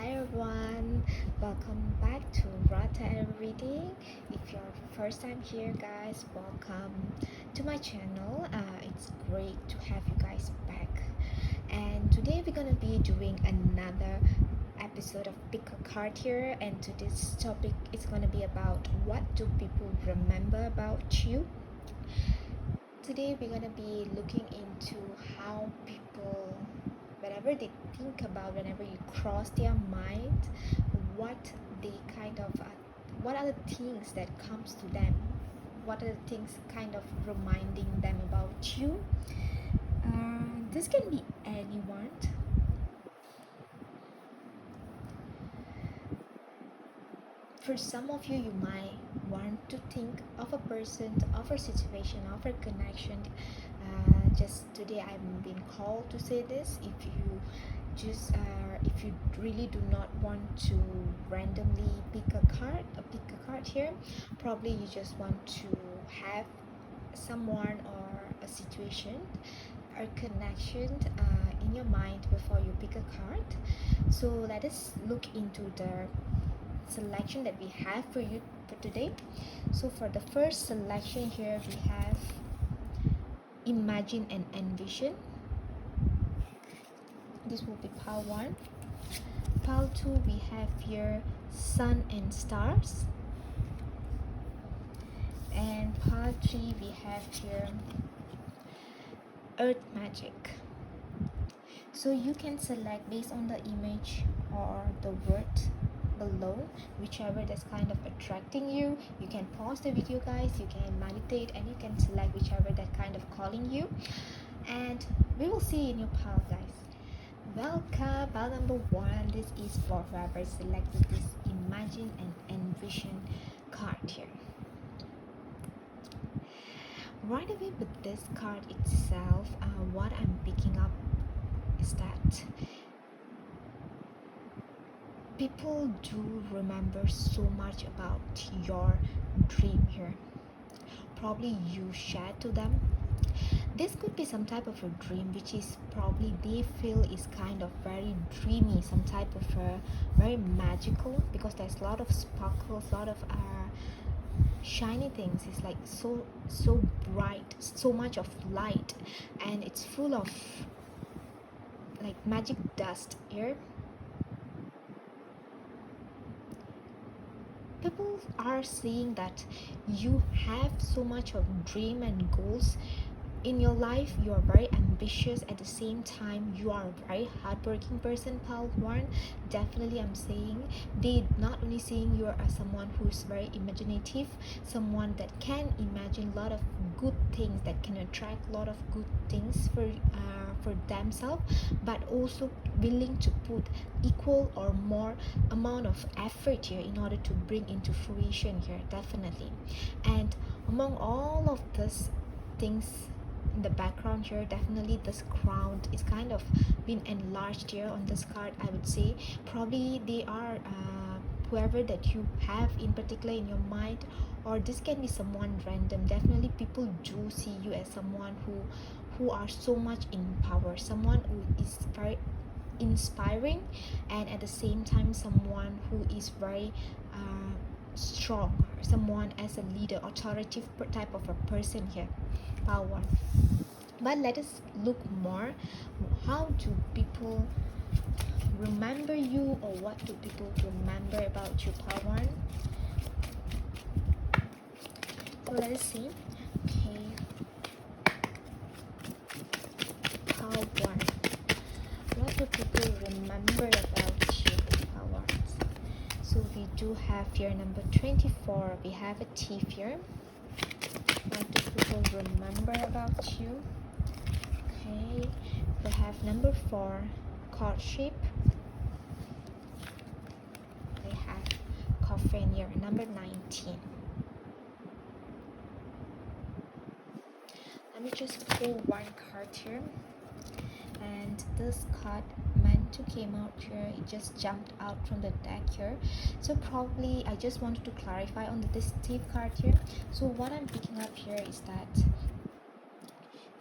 Hi everyone, welcome back to Untitled Reading. If you're first time here, guys, welcome to my channel. It's great to have you guys back. And today we're gonna be doing another episode of Pick a Card here. And today's topic is gonna be about what do people remember about you. Today we're gonna be looking into how people, whatever they think about, whenever you cross their mind, what they what are the things that comes to them, what are the things kind of reminding them about you. This can be anyone. For some of you, you might want to think of a person, of a situation, of a connection. Just today I'm being called to say this. If you really do not want to randomly pick a card here, probably you just want to have someone or a situation or connection in your mind before you pick a card. So let us look into the selection that we have for you for today. So for the first selection here, we have Imagine and Envision. This will be pile 1. Pile 2, we have here Sun and Stars. And pile 3, we have here Earth Magic. So you can select based on the image or the word below, whichever that's kind of attracting you. You can pause the video, guys, you can meditate, and you can select whichever that kind of calling you, and we will see in your pile, guys. Welcome, pile number 1. This is for whoever selected this Imagine and Envision card here. Right away with this card itself, what I'm picking up is that people do remember so much about your dream here. Probably you shared to them. This could be some type of a dream which is probably they feel is kind of very dreamy, some type of very magical, because there's a lot of sparkles, a lot of shiny things. It's like so bright, so much of light, and it's full of like magic dust here. People are seeing that you have so much of dream and goals in your life. You are very ambitious, at the same time you are a very hardworking person, pile 1. Definitely I'm saying they not only seeing you as someone who's very imaginative, someone that can imagine a lot of good things, that can attract a lot of good things for themselves, but also willing to put equal or more amount of effort here in order to bring into fruition here, definitely. And among all of these things in the background here, definitely this crown is kind of been enlarged here on this card. I would say probably they are whoever that you have in particular in your mind, or this can be someone random. Definitely people do see you as someone who are so much in power, someone who is very inspiring, and at the same time someone who is very strong, someone as a leader, authoritative type of a person here, pile 1. But let us look more, how do people remember you, or what do people remember about you, pile 1. So let us see. Okay, pile 1, what do people remember about you, pile 1? So we do have here number 24, we have a thief here. What do people remember about you? Okay, we have number 4, courtship. We have coffin here, number 19. Let me just pull one card here, and this card meant to came out here, it just jumped out from the deck here. So probably I just wanted to clarify on this thief card here. So what I'm picking up here is that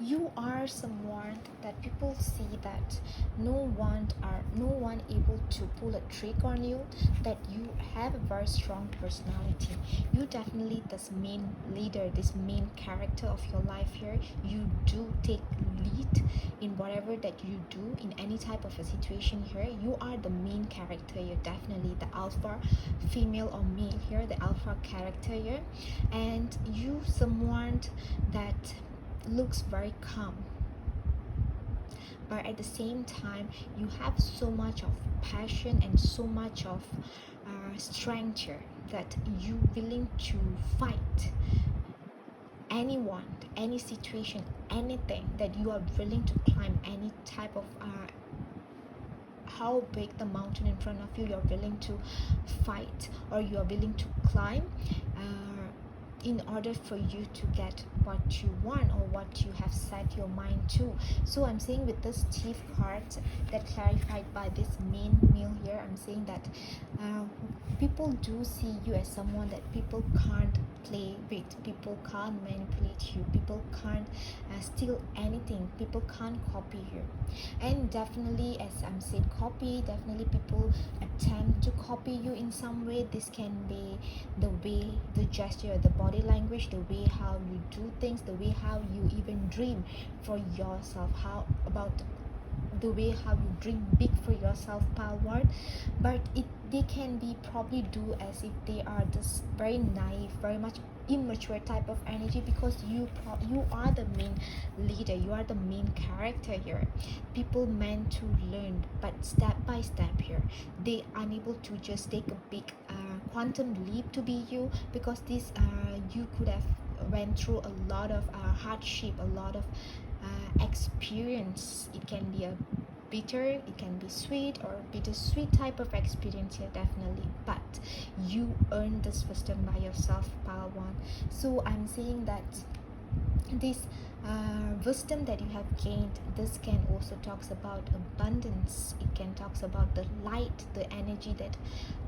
You are someone that people see that no one able to pull a trick on you, that you have a very strong personality. You definitely this main leader, this main character of your life here. You do take lead in whatever that you do in any type of a situation here. You are the main character. You're definitely the alpha female or male here, the alpha character here. And you someone that looks very calm, but at the same time you have so much of passion and so much of strength here, that you willing to fight anyone, any situation, anything, that you are willing to climb any type of how big the mountain in front of you, you're willing to fight or you are willing to climb in order for you to get what you want or what you have set your mind to. So I'm saying with this chief card that clarified by this main meal here, I'm saying that people do see you as someone that people can't play with, people can't manipulate you, people can't steal anything, people can't copy you. And definitely, as I'm saying, copy, definitely people attempt to copy you in some way. This can be the way, the gesture, the body language, the way how you do things, the way how you even dream for yourself, how about the way how you dream big for yourself, Palward. But they can be probably do as if they are this very naive, very much immature type of energy, because you are the main leader, you are the main character here. People meant to learn, but step by step here they unable to just take a big quantum leap to be you, because this you could have went through a lot of hardship, a lot of experience. It can be a bitter, it can be sweet or bittersweet type of experience here, definitely, but you earn this wisdom by yourself, Power One. So I'm saying that this wisdom that you have gained, this can also talks about abundance, it can talks about the light, the energy, that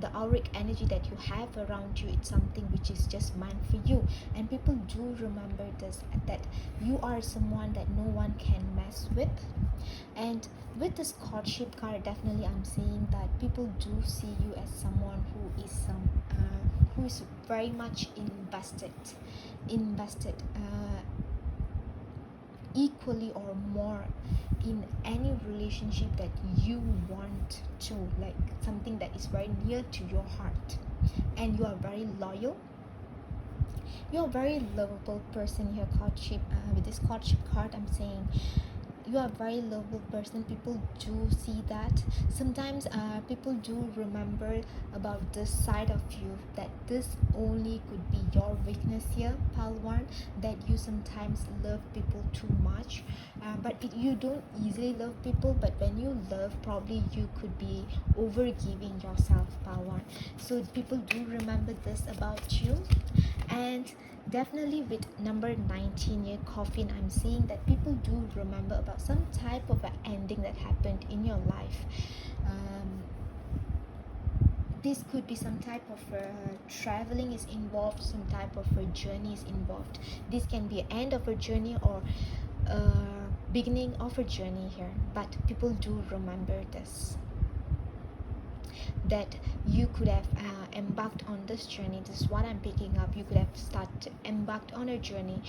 the auric energy that you have around you. It's something which is just meant for you, and people do remember this, that you are someone that no one can mess with. And with this courtship card, definitely I'm saying that people do see you as someone who is very much invested equally or more in any relationship that you want to, like something that is very near to your heart. And you are very loyal, you're a very lovable person here, courtship. With this courtship card, I'm saying you are a very lovable person. People do see that. Sometimes people do remember about this side of you, that this only could be your weakness here, Palwan, that you sometimes love people too much, but you don't easily love people, but when you love, probably you could be overgiving yourself, Palwan. So people do remember this about you. And definitely with number 19 here, coffin, I'm seeing that people do remember about some type of an ending that happened in your life. This could be some type of traveling is involved, some type of a journey is involved. This can be an end of a journey or beginning of a journey here, but people do remember this, that you could have embarked on this journey. This is what I'm picking up. You could have started embarked on a journey,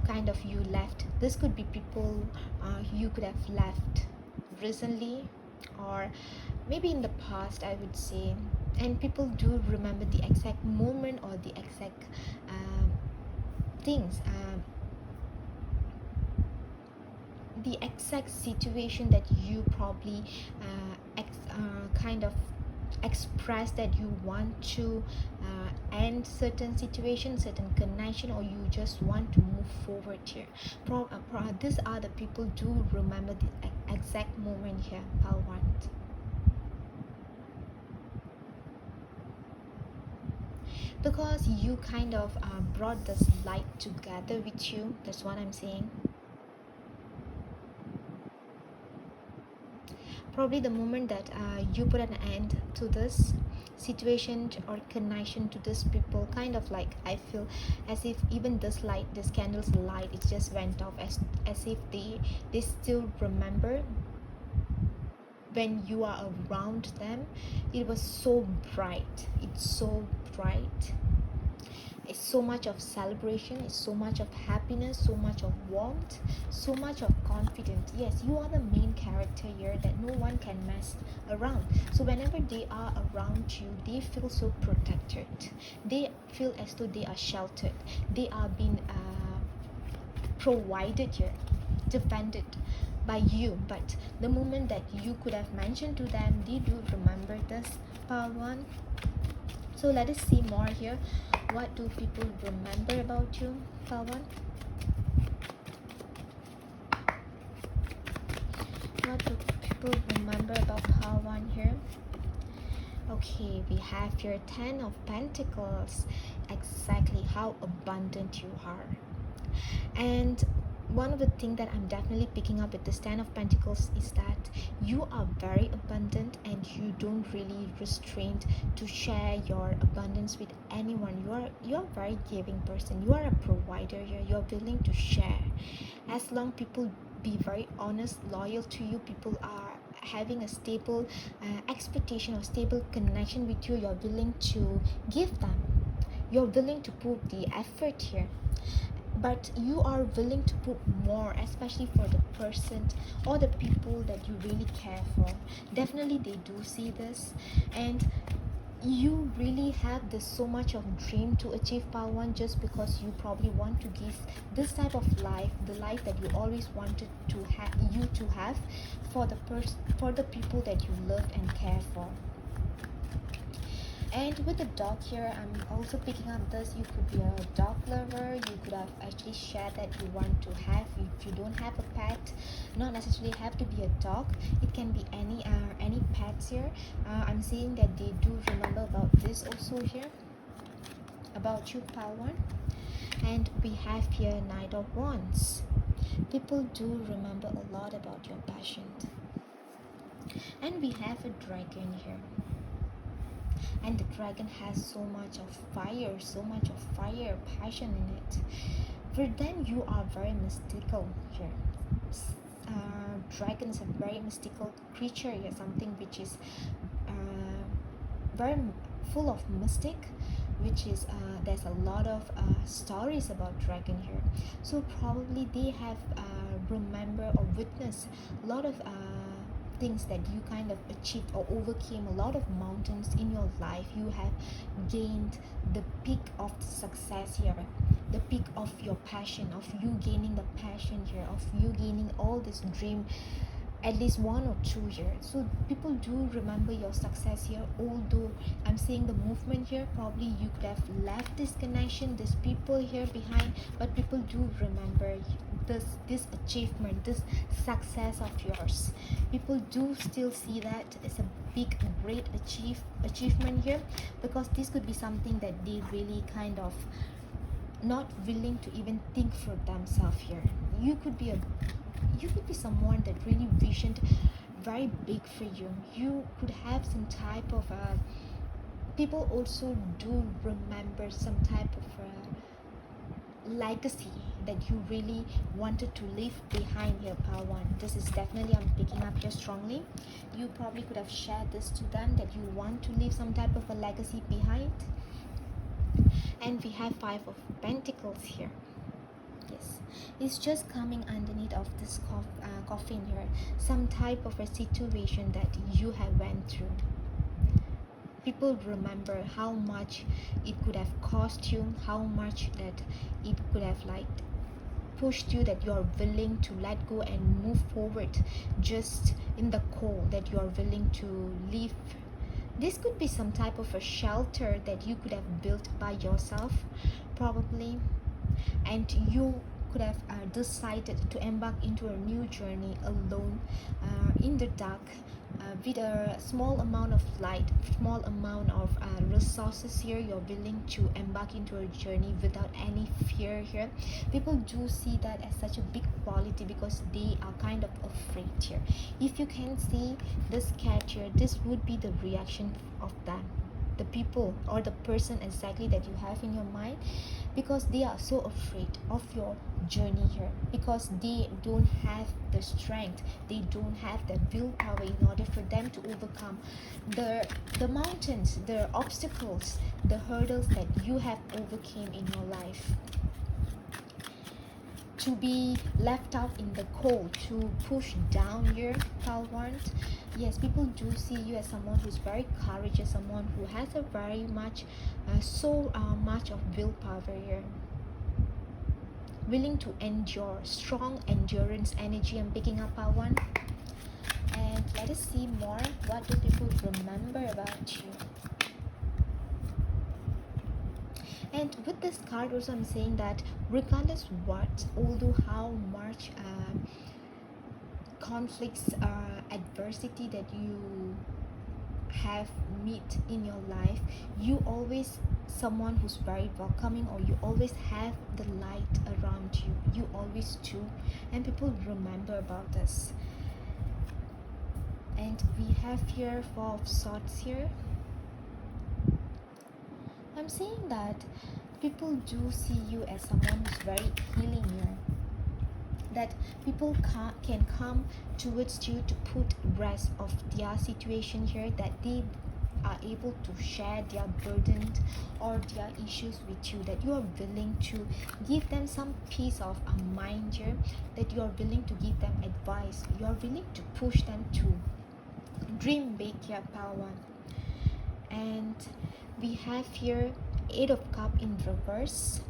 kind of you left. This could be people you could have left recently or maybe in the past, I would say. And people do remember the exact moment or the exact things, the exact situation that you probably kind of express that you want to end certain situation, certain connection, or you just want to move forward here. These are the people do remember the exact moment here, Palwant. Because you kind of brought this light together with you. That's what I'm saying. Probably the moment that you put an end to this situation or connection to this people, kind of like I feel as if even this candle's light, it just went off, as if they still remember when you are around them. It was so bright, it's so bright. It's so much of celebration, it's so much of happiness, so much of warmth, so much of confidence. Yes, you are the main character here that no one can mess around. So whenever they are around you, they feel so protected, they feel as though they are sheltered, they are being provided here, defended by you. But the moment that you could have mentioned to them, they do remember this, part one. So let us see more here. What do people remember about you, Pawan? What do people remember about Pawan here? Okay, we have your 10 of Pentacles. Exactly how abundant you are. And one of the things that I'm definitely picking up with this 10 of Pentacles is that you are very abundant and you don't really restrain to share your abundance with anyone. You're a very giving person. You are a provider here. You're willing to share. As long people be very honest, loyal to you, people are having a stable expectation or stable connection with you, you're willing to give them. You're willing to put the effort here, but you are willing to put more, especially for the person or the people that you really care for. Definitely they do see this, and you really have this so much of dream to achieve, part one, just because you probably want to give this type of life, the life that you always wanted to have for the people that you love and care for. And with the dog here, I'm also picking up this. You could be a dog lover. You could have actually shared that you want to have. If you don't have a pet, not necessarily have to be a dog. It can be any pets here. I'm seeing that they do remember about this also here, about you, Pawan. And we have here Knight of Wands. People do remember a lot about your passion. And we have a dragon here. And the dragon has so much of fire passion in it. For them, you are very mystical here. Dragon is a very mystical creature here, something which is very full of mystic, which is there's a lot of stories about dragon here. So probably they have remember or witnessed a lot of things that you kind of achieved or overcame, a lot of mountains in your life. You have gained the peak of success here, the peak of your passion, of you gaining the passion here, of you gaining all this dream, at least 1 or 2 years. So people do remember your success here, although I'm seeing the movement here. Probably you could have left this connection, these people here behind, but people do remember this achievement, this success of yours. People do still see that as a big, great achievement here, because this could be something that they really kind of not willing to even think for themselves here. You could be someone that really visioned very big for you. You could have some type of people also do remember some type of legacy that you really wanted to leave behind here, Pawan. This is definitely, I'm picking up here strongly. You probably could have shared this to them, that you want to leave some type of a legacy behind. And we have 5 of Pentacles here. Yes, it's just coming underneath of this coffin here, some type of a situation that you have went through. People remember how much it could have cost you, how much that it could have like pushed you, that you are willing to let go and move forward just in the core, that you are willing to leave. This could be some type of a shelter that you could have built by yourself, probably, and you could have decided to embark into a new journey alone, in the dark, with a small amount of light, small amount of resources here. You're willing to embark into a journey without any fear here. People do see that as such a big quality because they are kind of afraid here. If you can see this cat here, this would be the reaction of them, the people or the person exactly that you have in your mind, because they are so afraid of your journey here, because they don't have the strength, they don't have the willpower in order for them to overcome the mountains, the obstacles, the hurdles that you have overcame in your life. To be left out in the cold, to push down your talent. Yes, people do see you as someone who's very courageous, someone who has a very much much of willpower here, willing to endure, strong endurance energy. I'm picking up our one. And let us see more. What do people remember about you? And with this card also, I'm saying that regardless what, although how much conflicts, adversity that you have meet in your life, you always someone who's very welcoming, or you always have the light around you. You always do, and people remember about us. And we have here Four of Swords here. I'm saying that people do see you as someone who's very healing here, that people can come towards you to put rest of their situation here, that they are able to share their burden or their issues with you, that you are willing to give them some peace of mind here, that you are willing to give them advice, you are willing to push them to dream big here, power. And we have here Eight of Cups in reverse,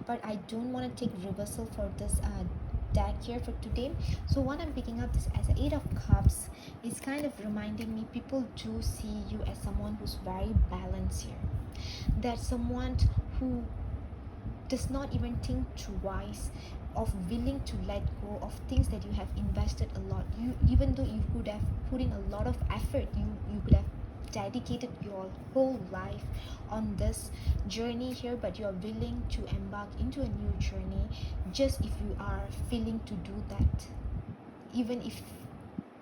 but I don't want to take reversal for this deck here for today. So what I'm picking up this as Eight of Cups is kind of reminding me people do see you as someone who's very balanced here, that someone who does not even think twice, of willing to let go of things that you have invested a lot. You, even though you could have put in a lot of effort, you could have dedicated your whole life on this journey here, but you are willing to embark into a new journey just if you are feeling to do that, even if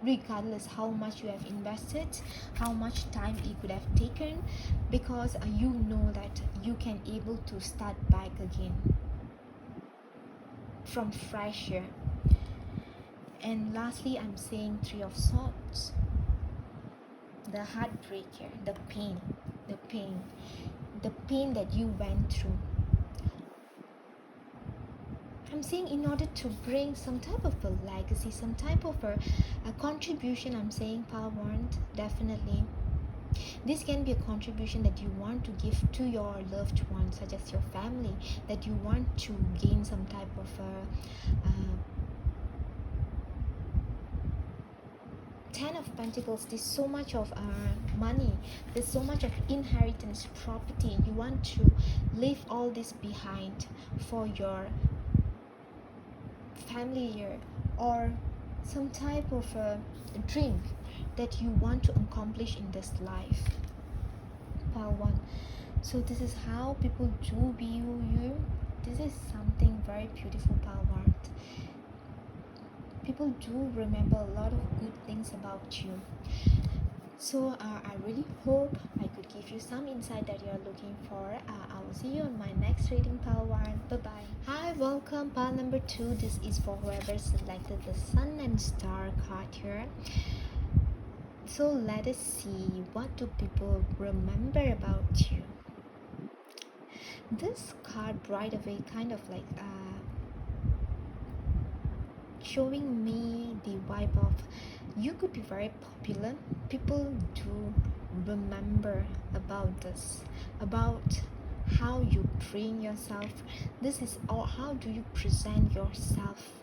regardless how much you have invested, how much time it could have taken, because you know that you can able to start back again from fresh here. And lastly, I'm saying Three of Swords, the heartbreak here, the pain that you went through. I'm saying in order to bring some type of a legacy, some type of a contribution, I'm saying power wand, definitely this can be a contribution that you want to give to your loved ones, such as your family, that you want to gain some type of Ten of Pentacles. There's so much of money, there's so much of inheritance, property. You want to leave all this behind for your family here, or some type of a dream that you want to accomplish in this life. Power one. So this is how people do view you. This is something very beautiful, power one. People do remember a lot of good things about you. So I really hope I could give you some insight that you're looking for. I will see you on my next reading, Pile 1. Bye-bye. Hi, welcome. Pile number 2. This is for whoever selected the Sun and Star card here. So let us see, what do people remember about you? This card right away kind of like showing me the vibe of you could be very popular. People do remember about this, about how you bring yourself. This is, or how do you present yourself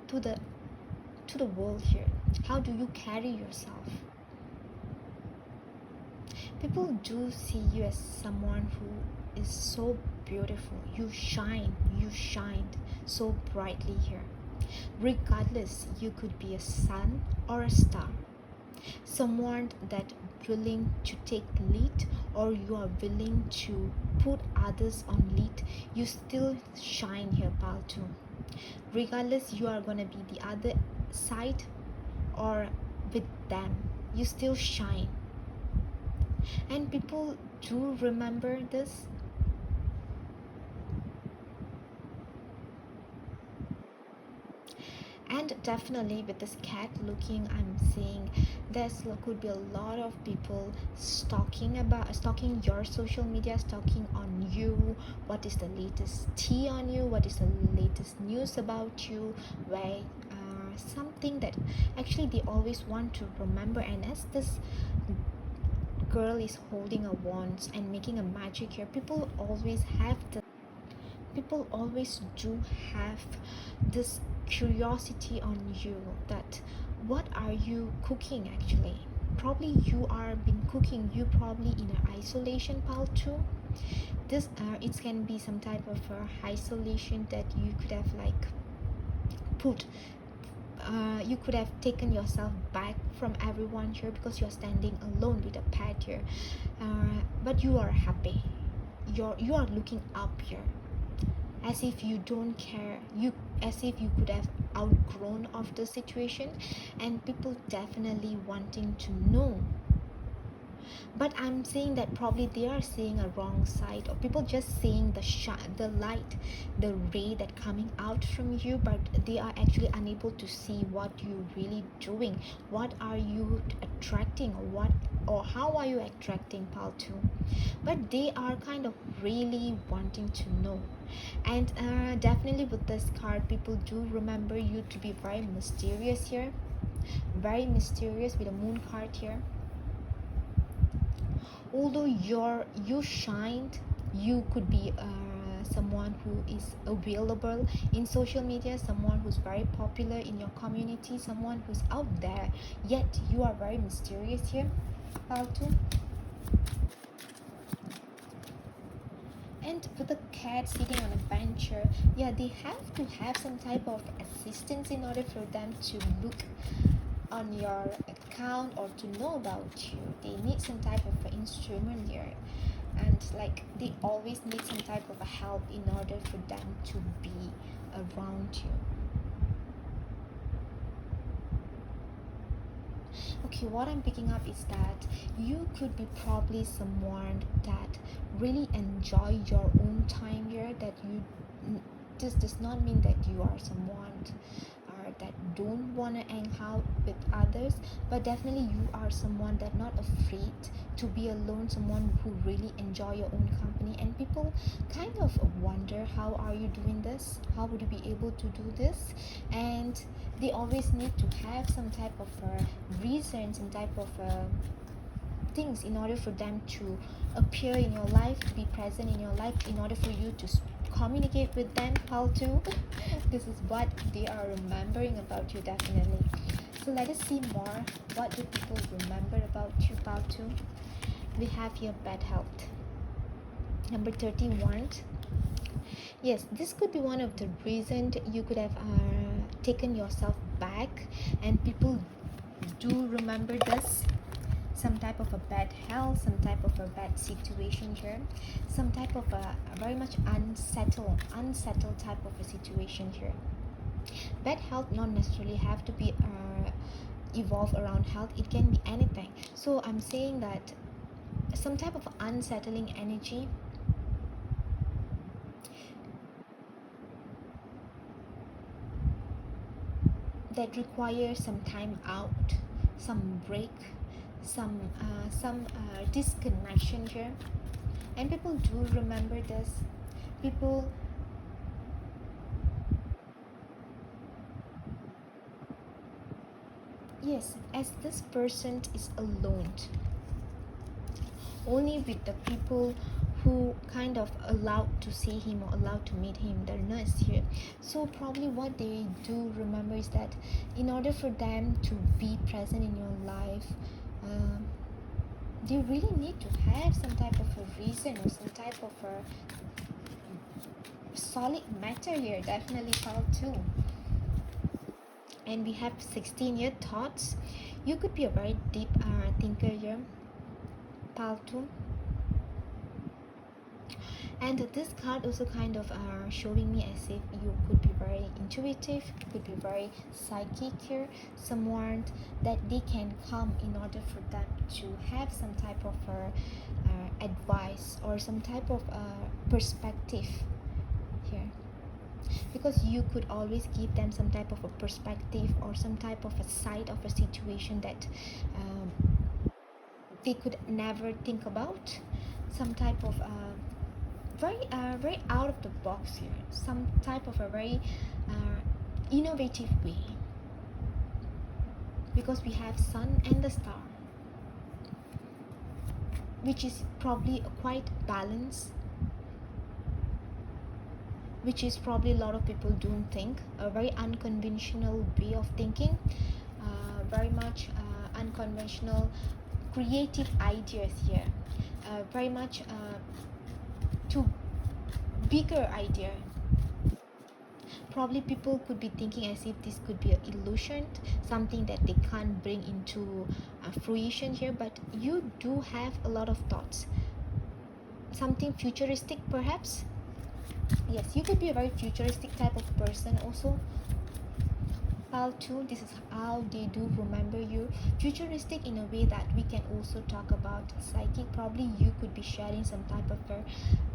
to the world here? How do you carry yourself? People do see you as someone who is so beautiful. You shine. You shined so brightly here. Regardless, you could be a sun or a star, someone that willing to take lead, or you are willing to put others on lead. You still shine here, pal, too. Regardless, you are gonna be the other side or with them, you still shine. And people do remember this. And definitely with this cat looking, I'm seeing there's could be a lot of people stalking your social media, stalking on you. What is the latest tea on you? What is the latest news about you? Where something that actually they always want to remember. And as this girl is holding a wand and making a magic here, people always do have this curiosity on you, that what are you cooking actually. Probably you are been cooking, you probably in an isolation pile too. This it can be some type of isolation that you could have like put you could have taken yourself back from everyone here because you're standing alone with a pet here, but you are happy. You are looking up here, as if you don't care, as if you could have outgrown of the situation. And people definitely wanting to know, but I'm saying that probably they are seeing a wrong side, or people just seeing the light, the ray that coming out from you, but they are actually unable to see what you really doing, what are you attracting, or how are you attracting pal too. But they are kind of really wanting to know. And definitely with this card, people do remember you to be very mysterious here, very mysterious with a moon card here. Although you shined, you could be someone who is available in social media, someone who's very popular in your community, someone who's out there, yet you are very mysterious here, Paltu. And with the cat sitting on a bench here, yeah, they have to have some type of assistance in order for them to look on your account or to know about you. They need some type of instrument here, and like they always need some type of a help in order for them to be around you. Okay, what I'm picking up is that you could be probably someone that really enjoy your own time here, that you this does not mean that you are someone that don't want to hang out with others, but definitely you are someone that not afraid to be alone, someone who really enjoy your own company. And people kind of wonder, how are you doing this, how would you be able to do this? And they always need to have some type of reason, some type of things in order for them to appear in your life, to be present in your life, in order for you to communicate with them how to. This is what they are remembering about you, definitely. So let us see more. What do people remember about you, Paltu? We have here bad health. Number 31. Yes, this could be one of the reasons you could have taken yourself back, and people do remember this. Some type of a bad health, some type of a bad situation here, some type of a very much unsettled type of a situation here. Bad health not necessarily have to be evolve around health, it can be anything. So I'm saying that some type of unsettling energy that requires some time out, some break, some disconnection here. And people do remember this. People yes, as this person is alone, only with the people who kind of allowed to see him or allowed to meet him, their nurse here. So probably what they do remember is that in order for them to be present in your life, uh, they really need to have some type of a reason or some type of a solid matter here, definitely pile 2. And we have 16-year thoughts. You could be a very deep thinker here, pile 2. And this card also kind of showing me as if you could be very intuitive, could be very psychic here, someone that they can come in order for them to have some type of advice or some type of perspective here, because you could always give them some type of a perspective or some type of a side of a situation that they could never think about, some type of very out of the box here, some type of a very innovative way, because we have sun and the star, which is probably quite balanced, which is probably a lot of people don't think, a very unconventional way of thinking, very much unconventional creative ideas here, very much to bigger idea. Probably people could be thinking as if this could be an illusion, something that they can't bring into fruition here, but you do have a lot of thoughts, something futuristic perhaps. Yes, you could be a very futuristic type of person also. Pile 2, this is how they do remember you. Futuristic in a way that we can also talk about psychic. Probably you could be sharing some type of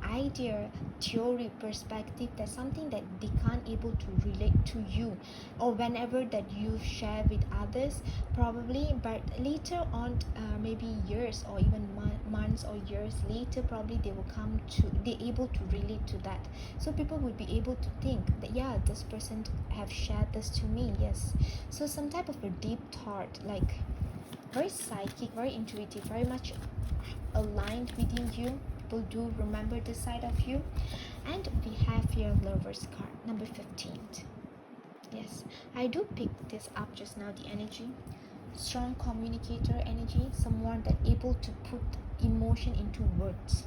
idea, theory, perspective, that's something that they can't able to relate to you, or whenever that you share with others probably, but later on maybe years or even months or years later, probably they will come to, they able to relate to that. So people would be able to think that yeah, this person have shared this to me. Yes, so some type of a deep thought, like very psychic, very intuitive, very much aligned within you. People do remember this side of you. And we have here Lover's card, number 15. Yes, I do pick this up just now, the energy, strong communicator energy, someone that able to put emotion into words,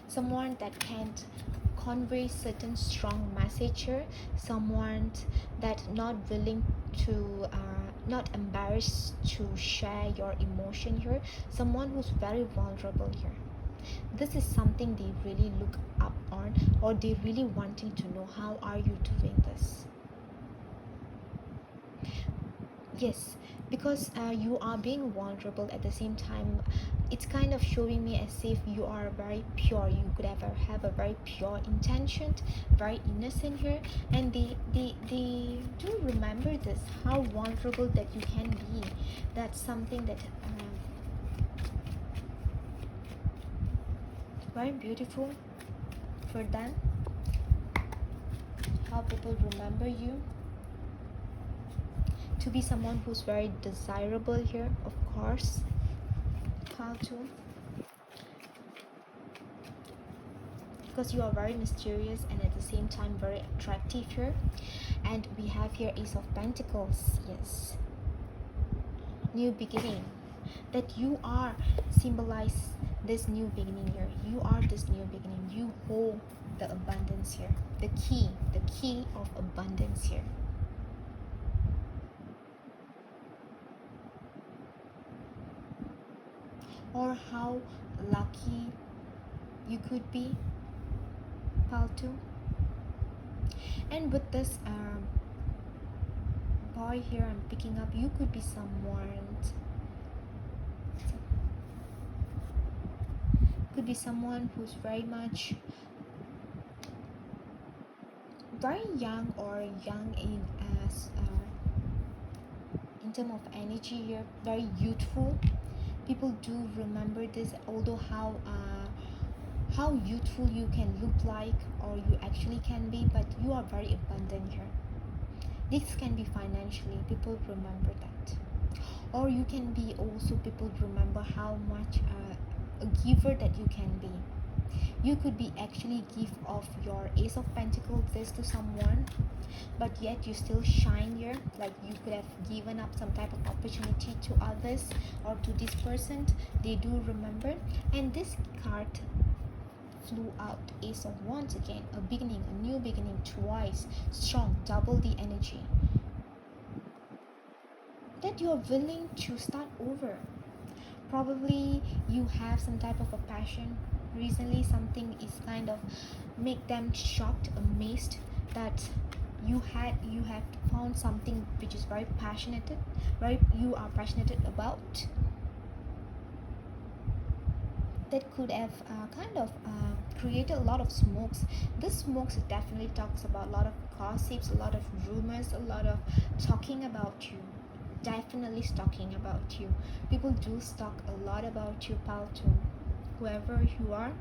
someone that can convey certain strong message here, someone that not willing to not embarrassed to share your emotion here, someone who's very vulnerable here. This is something they really look up on, or they really wanting to know how are you doing this. Yes, because you are being vulnerable at the same time. It's kind of showing me as if you are very pure, you could ever have a very pure intention, very innocent here, and they do remember this, how vulnerable that you can be. That's something that very beautiful for them, how people remember you to be someone who's very desirable here, of course. How to, because you are very mysterious and at the same time very attractive here. And we have here Ace of Pentacles. Yes, new beginning, that you are symbolize this new beginning here. You are this new beginning, you hold the abundance here, the key of abundance here. Or how lucky you could be, pile 2. And with this boy here I'm picking up, you could be someone who's very much very young, or young in terms of energy here, very youthful. People do remember this, although how youthful you can look like or you actually can be, but you are very abundant here. This can be financially, people remember that. Or you can be also, people remember how much a giver that you can be. You could be actually give off your Ace of Pentacles this to someone, but yet you still shine here, like you could have given up some type of opportunity to others or to this person. They do remember. And this card flew out. Ace of Wands again, a beginning, a new beginning, twice, strong, double the energy. That you're willing to start over. Probably you have some type of a passion. Recently something is kind of make them shocked, amazed that you have found something which is very passionate, very you are passionate about, that could have created a lot of smokes. This smokes definitely talks about a lot of gossips, a lot of rumors, a lot of talking about you. Definitely talking about you. People do talk a lot about you, pal, too. Whoever you are,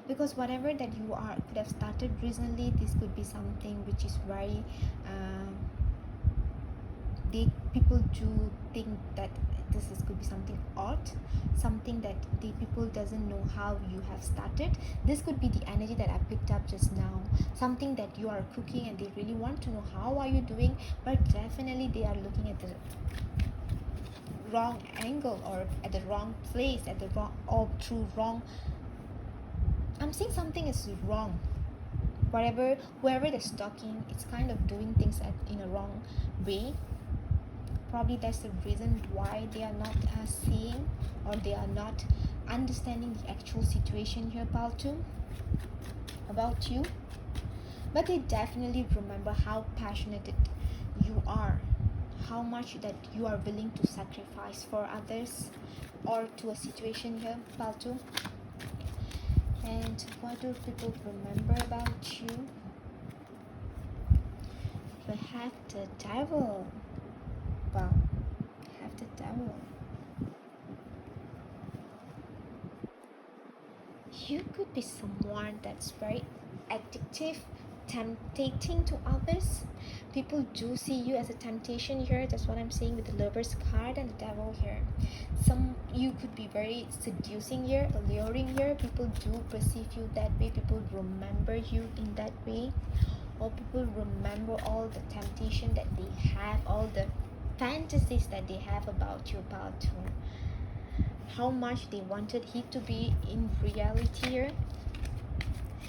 because whatever that you are could have started recently, this could be something which is very people do think that could be something odd, something that the people doesn't know how you have started. This could be the energy that I picked up just now, something that you are cooking and they really want to know how are you doing, but definitely they are looking at the wrong angle or at the wrong place, at the wrong or through wrong. I'm saying something is wrong. Whoever they're stalking, it's kind of doing things in a wrong way. Probably that's the reason why they are not seeing, or they are not understanding the actual situation here about you. But they definitely remember how passionate you are, how much that you are willing to sacrifice for others or to a situation here, Paltu. And what do people remember about you? We have the devil. Wow, have the devil. You could be someone that's very addictive, tempting to others. People do see you as a temptation here. That's what I'm saying with the Lover's card and the devil here. You could be very seducing here, alluring here. People do perceive you that way. People remember you in that way, or people remember all the temptation that they have, all the fantasies that they have about you, about how much they wanted it to be in reality here.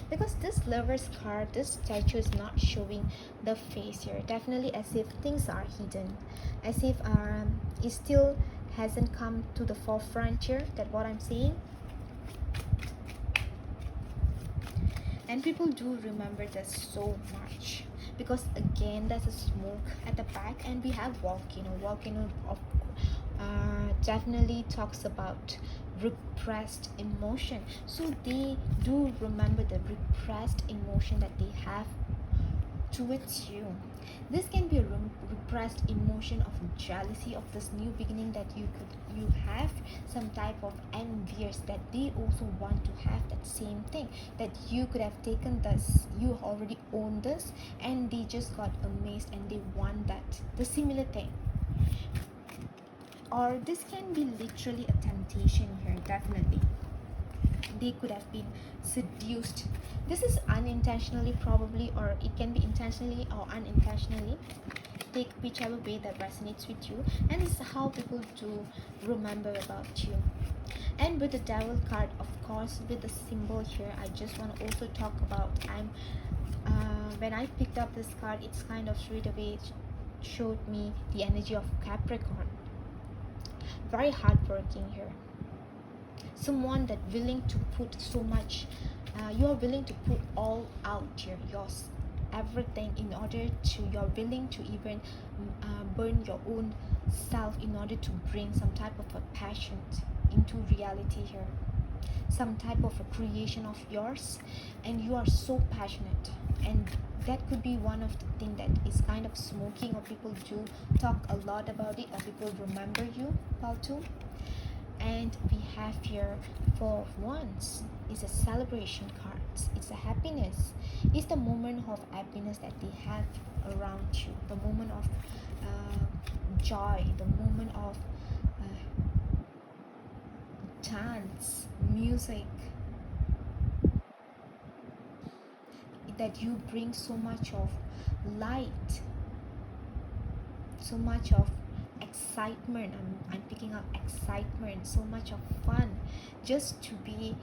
Because this Lover's card, this statue is not showing the face here, definitely as if things are hidden, as if it still hasn't come to the forefront here. That's what I'm saying. And people do remember this so much, because again there's a smoke at the back and we have volcano of definitely talks about repressed emotion. So they do remember the repressed emotion that they have towards you. This can be a repressed emotion of jealousy of this new beginning that you have, some type of envious that they also want to have that same thing, that you could have taken this, you already own this, and they just got amazed and they want that, the similar thing. Or this can be literally a temptation here, definitely. They could have been seduced. This is unintentionally probably, or it can be intentionally or unintentionally. Take whichever way that resonates with you, and this is how people do remember about you. And with the devil card, of course, with the symbol here, I just want to also talk about, when I picked up this card, it's kind of straight away showed me the energy of Capricorn. Very hardworking here, someone that willing to put so much, you are willing to put all out here, yours, everything, in order to, you're willing to even burn your own self in order to bring some type of a passion into reality here, some type of a creation of yours, and you are so passionate. And that could be one of the things that is kind of smoking, or people do talk a lot about it, or people remember you about too. And we have here Four of Wands. It's a celebration card. It's a happiness. It's the moment of happiness that they have around you, the moment of joy, the moment of dance, music, that you bring so much of light. so much of excitement. I'm picking up excitement, so much of fun, just to be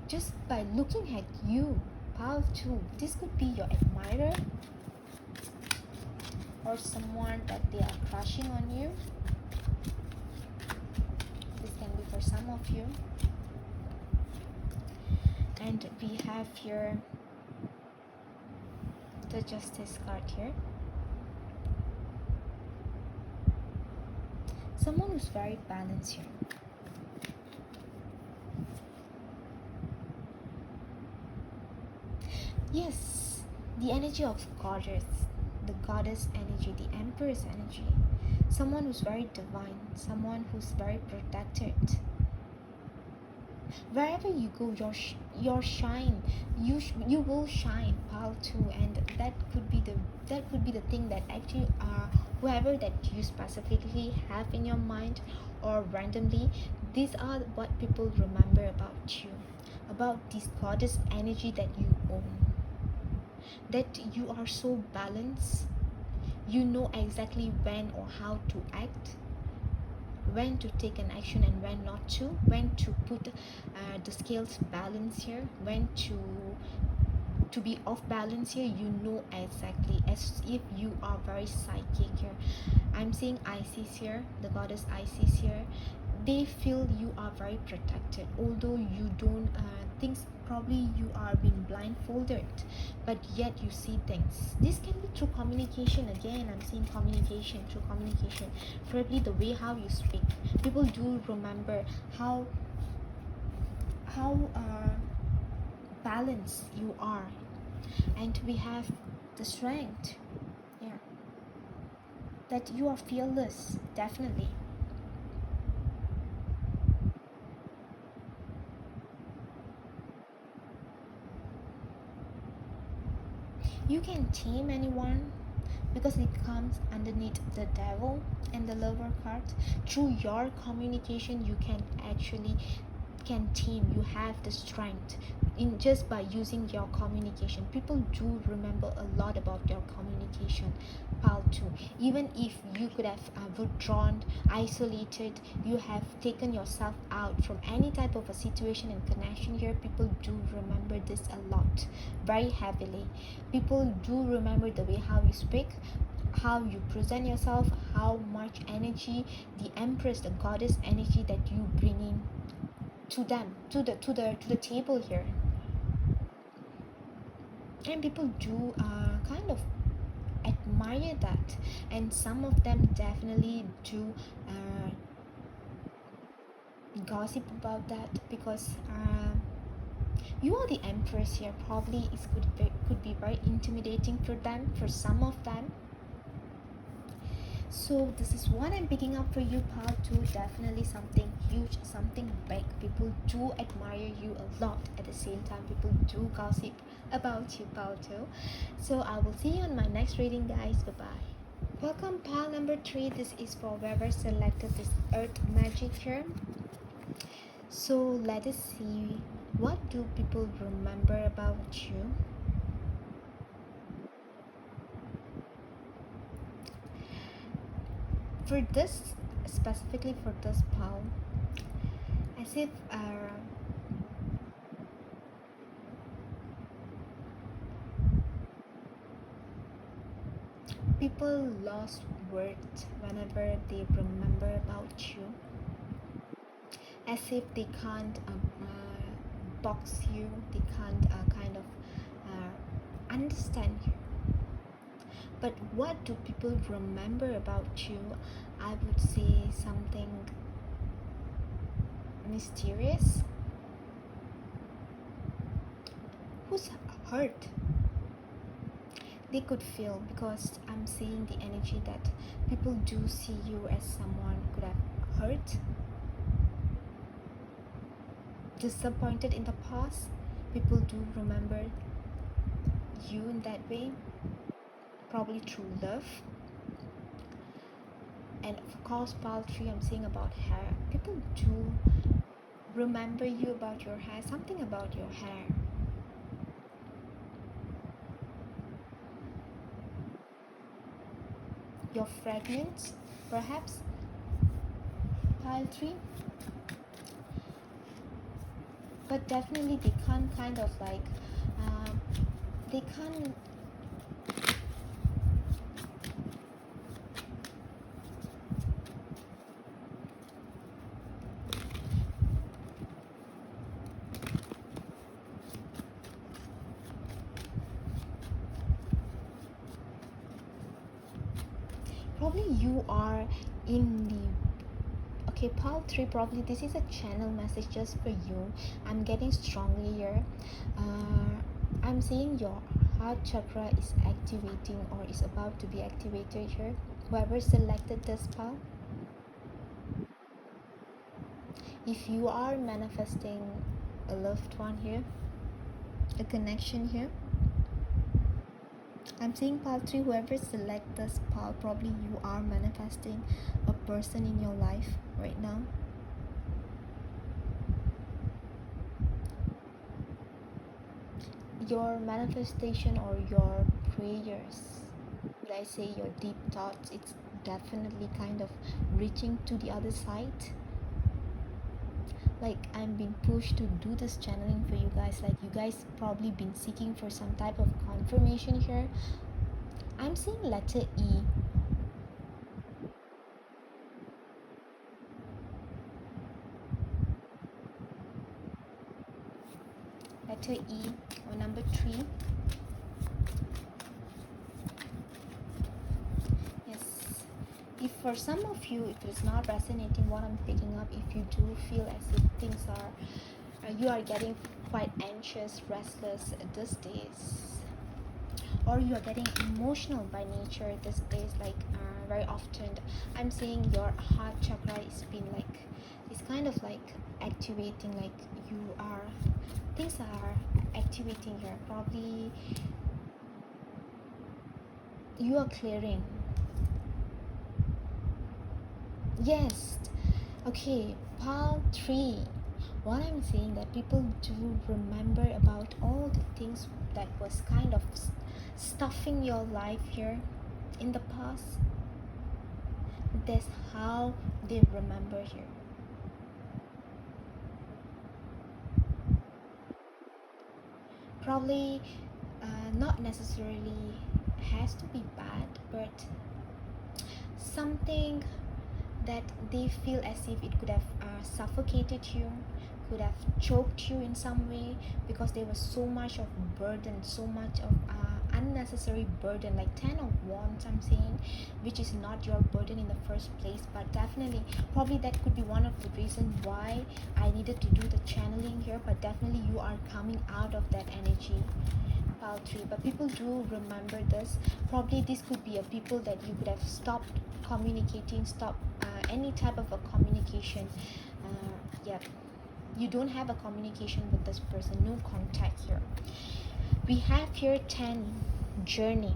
just by looking at you, pal. Too, this could be your admirer or someone that they are crushing on you. This can be for some of you. And we have here the Justice card here. Someone who's very balanced here. Yes, the energy of goddess, the goddess energy, the empress energy. Someone who's very divine, someone who's very protected. Wherever you go, your shine, you will shine, pal, too. And that could be the thing that actually whoever that you specifically have in your mind or randomly, these are what people remember about you, about this goddess energy that you own, that you are so balanced. You know exactly when or how to act, when to take an action and when not to, when to put the scales balance here, when to be off balance here. You know exactly, as if you are very psychic here. I'm seeing Isis here, the goddess Isis here. They feel you are very protected, although you don't things, probably you are being blindfolded, but yet you see things. This can be through communication. Again, I'm seeing communication, through communication, probably the way how you speak. People do remember how balanced you are. And we have the strength, yeah, that you are fearless, definitely. You can tame anyone because it comes underneath the devil and the lover card. Through your communication, you can actually can tame. You have the strength in just by using your communication. People do remember a lot about your communication, pal, too. Even if you could have withdrawn, isolated, you have taken yourself out from any type of a situation and connection here, people do remember this a lot, very heavily. People do remember the way how you speak, how you present yourself, how much energy, the empress, the goddess energy that you bring in to them, to the table here. And people do kind of admire that, and some of them definitely do gossip about that, because you are the empress here. Probably it could be very intimidating for them, for some of them. So this is what I'm picking up for you, part 2. Definitely something huge, something big. People do admire you a lot. At the same time, people do gossip about you, part 2. So I will see you on my next reading, guys. Bye bye. Welcome, pile number 3. This is for whoever selected this earth magic here. So let us see, what do people remember about you? For this, specifically for this pile, as if people lost words whenever they remember about you, as if they can't box you, they can't kind of understand you. But what do people remember about you? I would say something mysterious. Who's hurt? They could feel, because I'm seeing the energy that people do see you as someone could have hurt, disappointed in the past. People do remember you in that way, probably through love. And of course, pile 3, I'm saying about hair. People do remember you about your hair, something about your hair. your fragments, perhaps. Pile 3. But definitely they can't kind of like they can't probably you are in the okay pile 3. Probably this is a channel message just for you. I'm getting strongly here. I'm seeing your heart chakra is activating or is about to be activated here. Whoever selected this pile, if you are manifesting a loved one here, a connection here, I'm seeing pile 3. Whoever select this pile, probably you are manifesting a person in your life right now. Your manifestation or your prayers, would I say your deep thoughts, it's definitely kind of reaching to the other side. Like I'm being pushed to do this channeling for you guys. Like you guys probably been seeking for some type of confirmation here. I'm seeing letter E. Letter E or number 3. Yes. If for some of you it is not resonating what I'm picking up, if you do feel as if things are you are getting quite anxious, restless these days, or you are getting emotional by nature these days, like very often I'm seeing your heart chakra is been like, it's kind of like activating, like you are, things are activating here. Probably you are clearing. Yes. Okay, pile 3. What I'm saying that people do remember about all the things that was kind of stuffing your life here in the past. That's how they remember here. Probably not necessarily has to be bad, but something that they feel as if it could have suffocated you, could have choked you in some way, because there was so much of burden, so much of unnecessary burden, like 10 of wands I'm saying, which is not your burden in the first place. But definitely probably that could be one of the reasons why I needed to do the channeling here. But definitely you are coming out of that energy, pile 3. But people do remember this. Probably this could be a people that you could have stopped communicating, stop any type of a communication. Yeah, you don't have a communication with this person, no contact here. We have here 10 journey.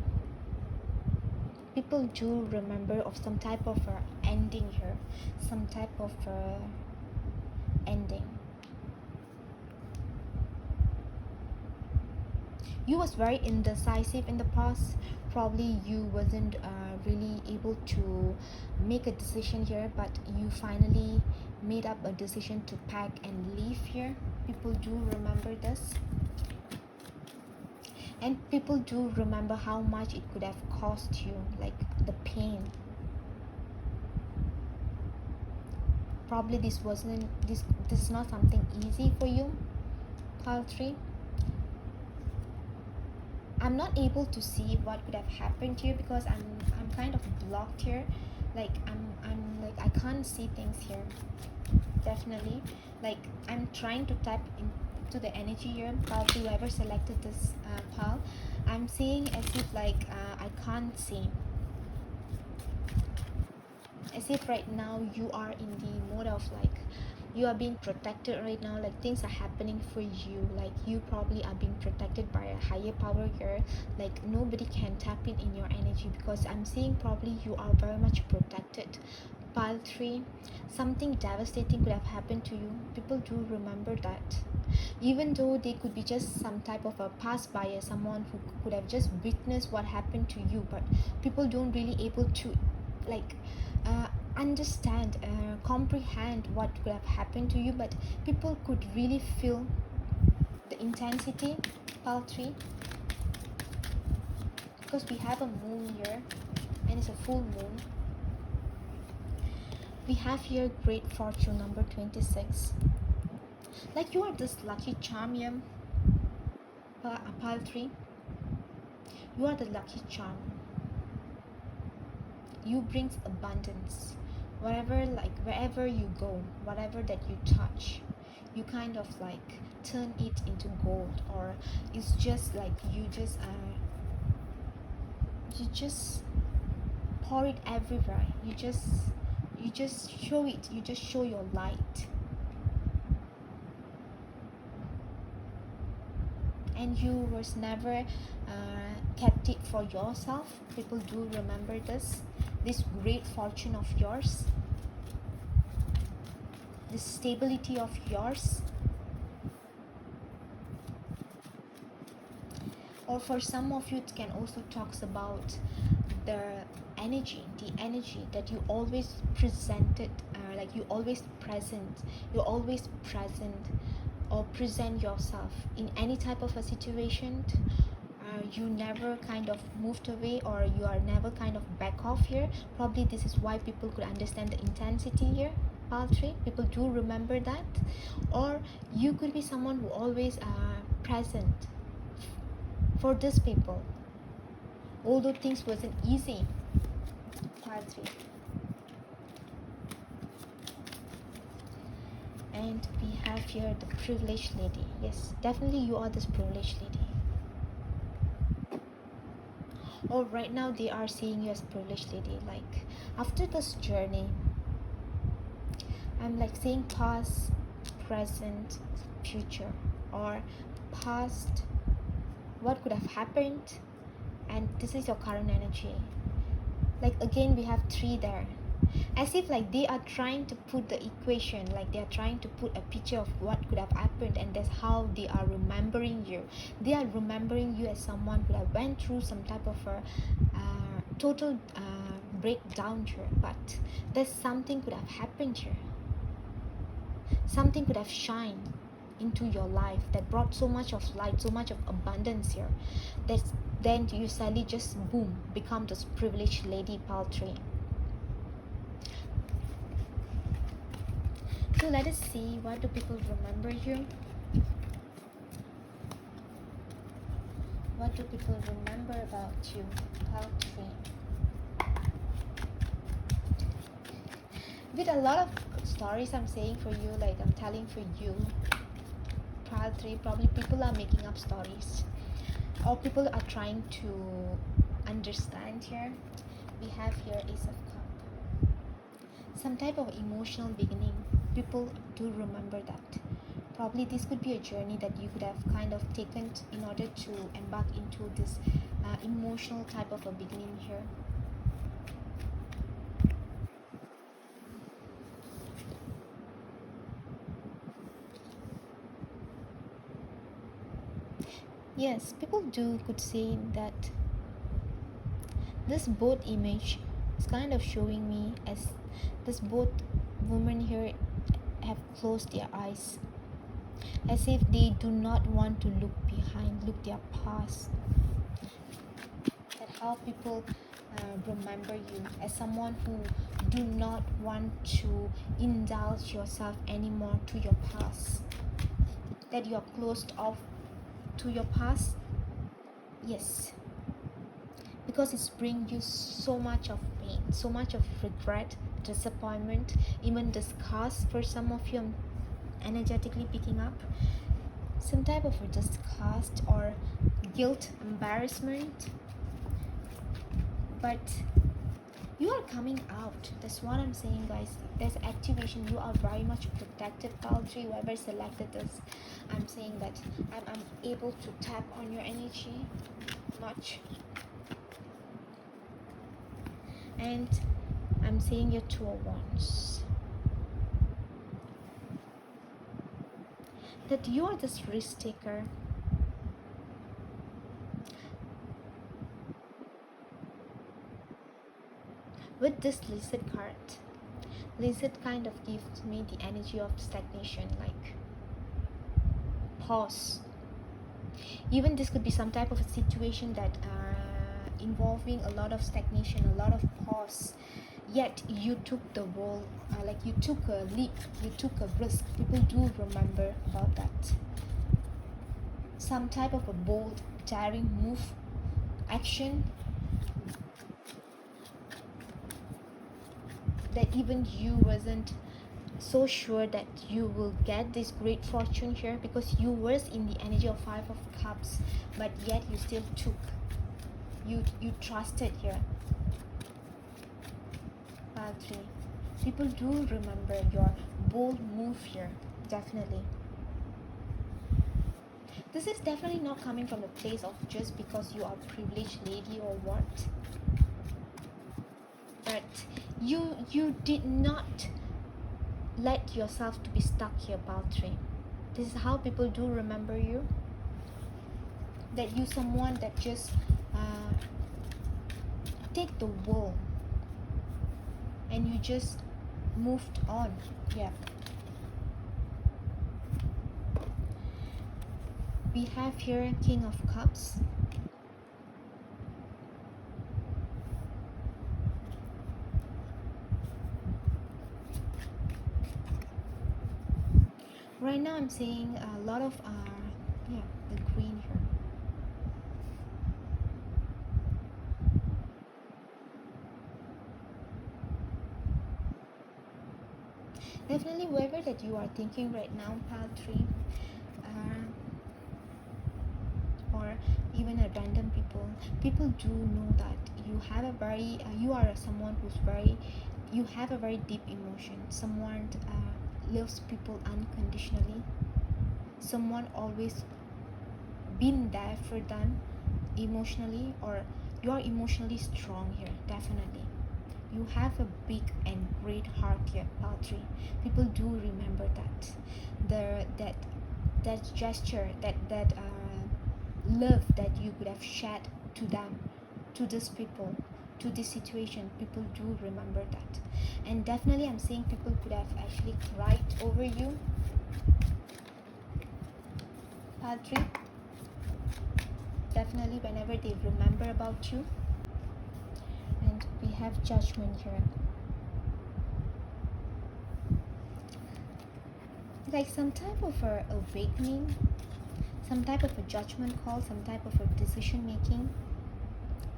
People do remember of some type of ending here, some type of ending. You was very indecisive in the past. Probably you wasn't really able to make a decision here, but you finally made up a decision to pack and leave here. People do remember this, and people do remember how much it could have cost you, like the pain. Probably this is not something easy for you, pile 3. I'm not able to see what could have happened here because I'm kind of blocked here. Like I'm like I can't see things here. Definitely, like I'm trying to tap into the energy here. Probably whoever selected this pile, I'm seeing as if like I can't see. As if right now you are in the mode of like you are being protected right now, like things are happening for you, like you probably are being protected by a higher power here. Like nobody can tap in your energy, because I'm seeing probably you are very much protected Pile 3, something devastating could have happened to you. People do remember that. Even though they could be just some type of a passerby, someone who could have just witnessed what happened to you, but people don't really able to like understand, comprehend what could have happened to you, but people could really feel the intensity. Pile 3, because we have a moon here and it's a full moon. We have here great fortune, number 26. Like you are this lucky charm here. Pile 3, you are the lucky charm. You brings abundance wherever you go, whatever that you touch, you kind of like turn it into gold, or it's just like you just pour it everywhere. You just show it. You just show your light. And you was never kept it for yourself. People do remember this great fortune of yours, this stability of yours. Or for some of you, it can also talks about the energy that you always presented, like you always present or present yourself in any type of a situation. You never kind of moved away, or you are never kind of back off here. Probably this is why people could understand the intensity here. Pile 3, people do remember that. Or you could be someone who always present for these people, although things wasn't easy. Pile 3. And we have here the privileged lady. Yes, definitely you are this privileged lady. Or right now they are seeing you as privileged lady. Like after this journey, I'm like saying past, present, future, or past, what could have happened, and this is your current energy. Like again we have 3 there, as if like they are trying to put the equation, like they are trying to put a picture of what could have happened, and that's how they are remembering you. They are remembering you as someone who have went through some type of a total breakdown here, but there's something could have happened here. Something could have shined into your life that brought so much of light, so much of abundance here, that then you suddenly just boom become this privileged lady. Pile 3. So let us see, what do people remember you? What do people remember about you? Pile 3. With a lot of stories I'm saying for you, like I'm telling for you. Pile 3, probably people are making up stories, or people are trying to understand here. We have here Ace of Cups, some type of emotional beginning. People do remember that. Probably this could be a journey that you could have kind of taken in order to embark into this emotional type of a beginning here. Yes, people could say that this both image is kind of showing me as this both women here have closed their eyes, as if they do not want to look behind, look their past. That how people remember you as someone who do not want to indulge yourself anymore to your past, that you are closed off to your past. Yes, because it's bringing you so much of pain, so much of regret, disappointment, even disgust. For some of you, I'm energetically picking up some type of disgust or guilt, embarrassment, but you are coming out. That's what I'm saying, guys. There's activation. You are very much protected. Pile 3, whoever selected this, I'm saying that I'm able to tap on your energy much, and I'm seeing your Two of Wands. That you are this risk taker. With this Lizard card, Lizard kind of gives me the energy of stagnation, like pause. Even this could be some type of a situation that involving a lot of stagnation, a lot of pause, yet you took the role, like you took a leap, you took a risk. People do remember about that. Some type of a bold, daring move, action, that even you wasn't so sure that you will get this great fortune here, because you was in the energy of Five of Cups, but yet you still took, you trusted here. Pile 3. People do remember your bold move here, definitely. This is definitely not coming from the place of just because you are a privileged lady or what, but you did not let yourself to be stuck here, Pile 3. This is how people do remember you, that you someone that just take the world and you just moved on. Yeah, we have here King of Cups. Right now I'm seeing a lot of yeah, the green here. Definitely whoever that you are thinking right now, Pile 3, or even a random people do know that you have a very you are someone who's very, you have a very deep emotion. Someone loves people unconditionally. Someone always been there for them emotionally, or you are emotionally strong here. Definitely you have a big and great heart here, Pile 3. People do remember that that gesture, that love that you could have shared to them, to these people, to this situation. People do remember that. And definitely I'm saying people could have actually cried over you, Pile 3. Definitely whenever they remember about you. And we have Judgment here, like some type of a awakening, some type of a judgment call, some type of a decision making,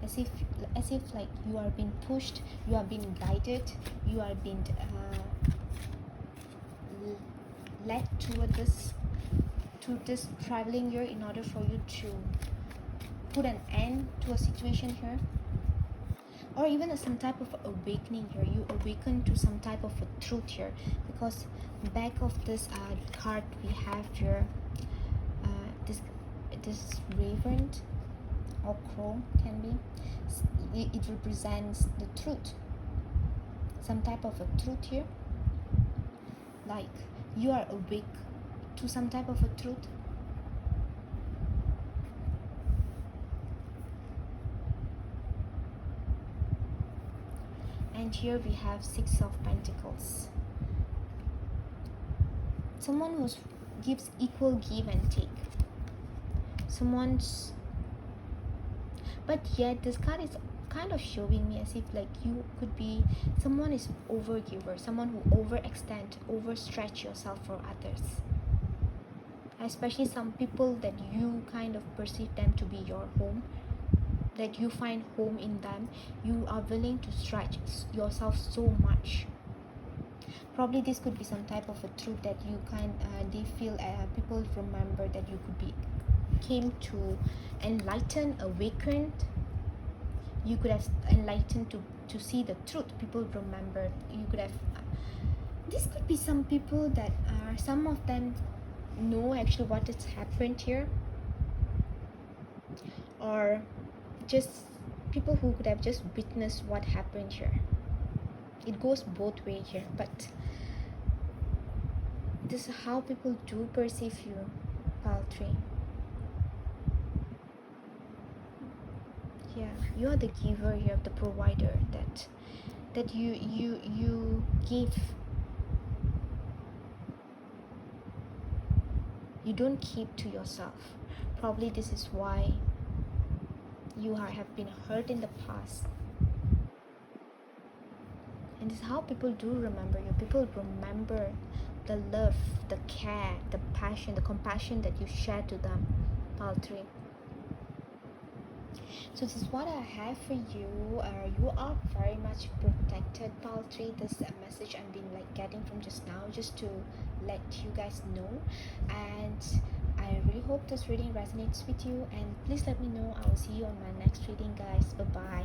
as if like you are being pushed, you are being guided, you are being led toward this traveling year in order for you to put an end to a situation here. Or even some type of awakening here, you awaken to some type of a truth here, because back of this card we have here this raven or crow, can be, it represents the truth, some type of a truth here, like you are awake to some type of a truth. And here we have Six of Pentacles. Someone who gives equal give and take. Someone's, but yet this card is kind of showing me as if like you could be, someone is overgiver, someone who overextend, overstretch yourself for others. Especially some people that you kind of perceive them to be your home, that you find home in them. You are willing to stretch yourself so much. Probably this could be some type of a truth that you they feel people remember that you could be came to enlighten, awakened. You could have enlightened to see the truth. People remember. You could have this could be some people that are, some of them know actually what has happened here, or just people who could have just witnessed what happened here. It goes both way here, but this is how people do perceive you, Paltry. Yeah, you are the giver, you are the provider, that you give. You don't keep to yourself. Probably this is why you have been hurt in the past. And this is how people do remember you. People remember the love, the care, the passion, the compassion that you share to them, Paltry. So this is what I have for you. You are very much protected, Paltry. This message I've been getting from just now, just to let you guys know. And I really hope this reading resonates with you. And please let me know. I will see you on my next reading, guys. Bye bye.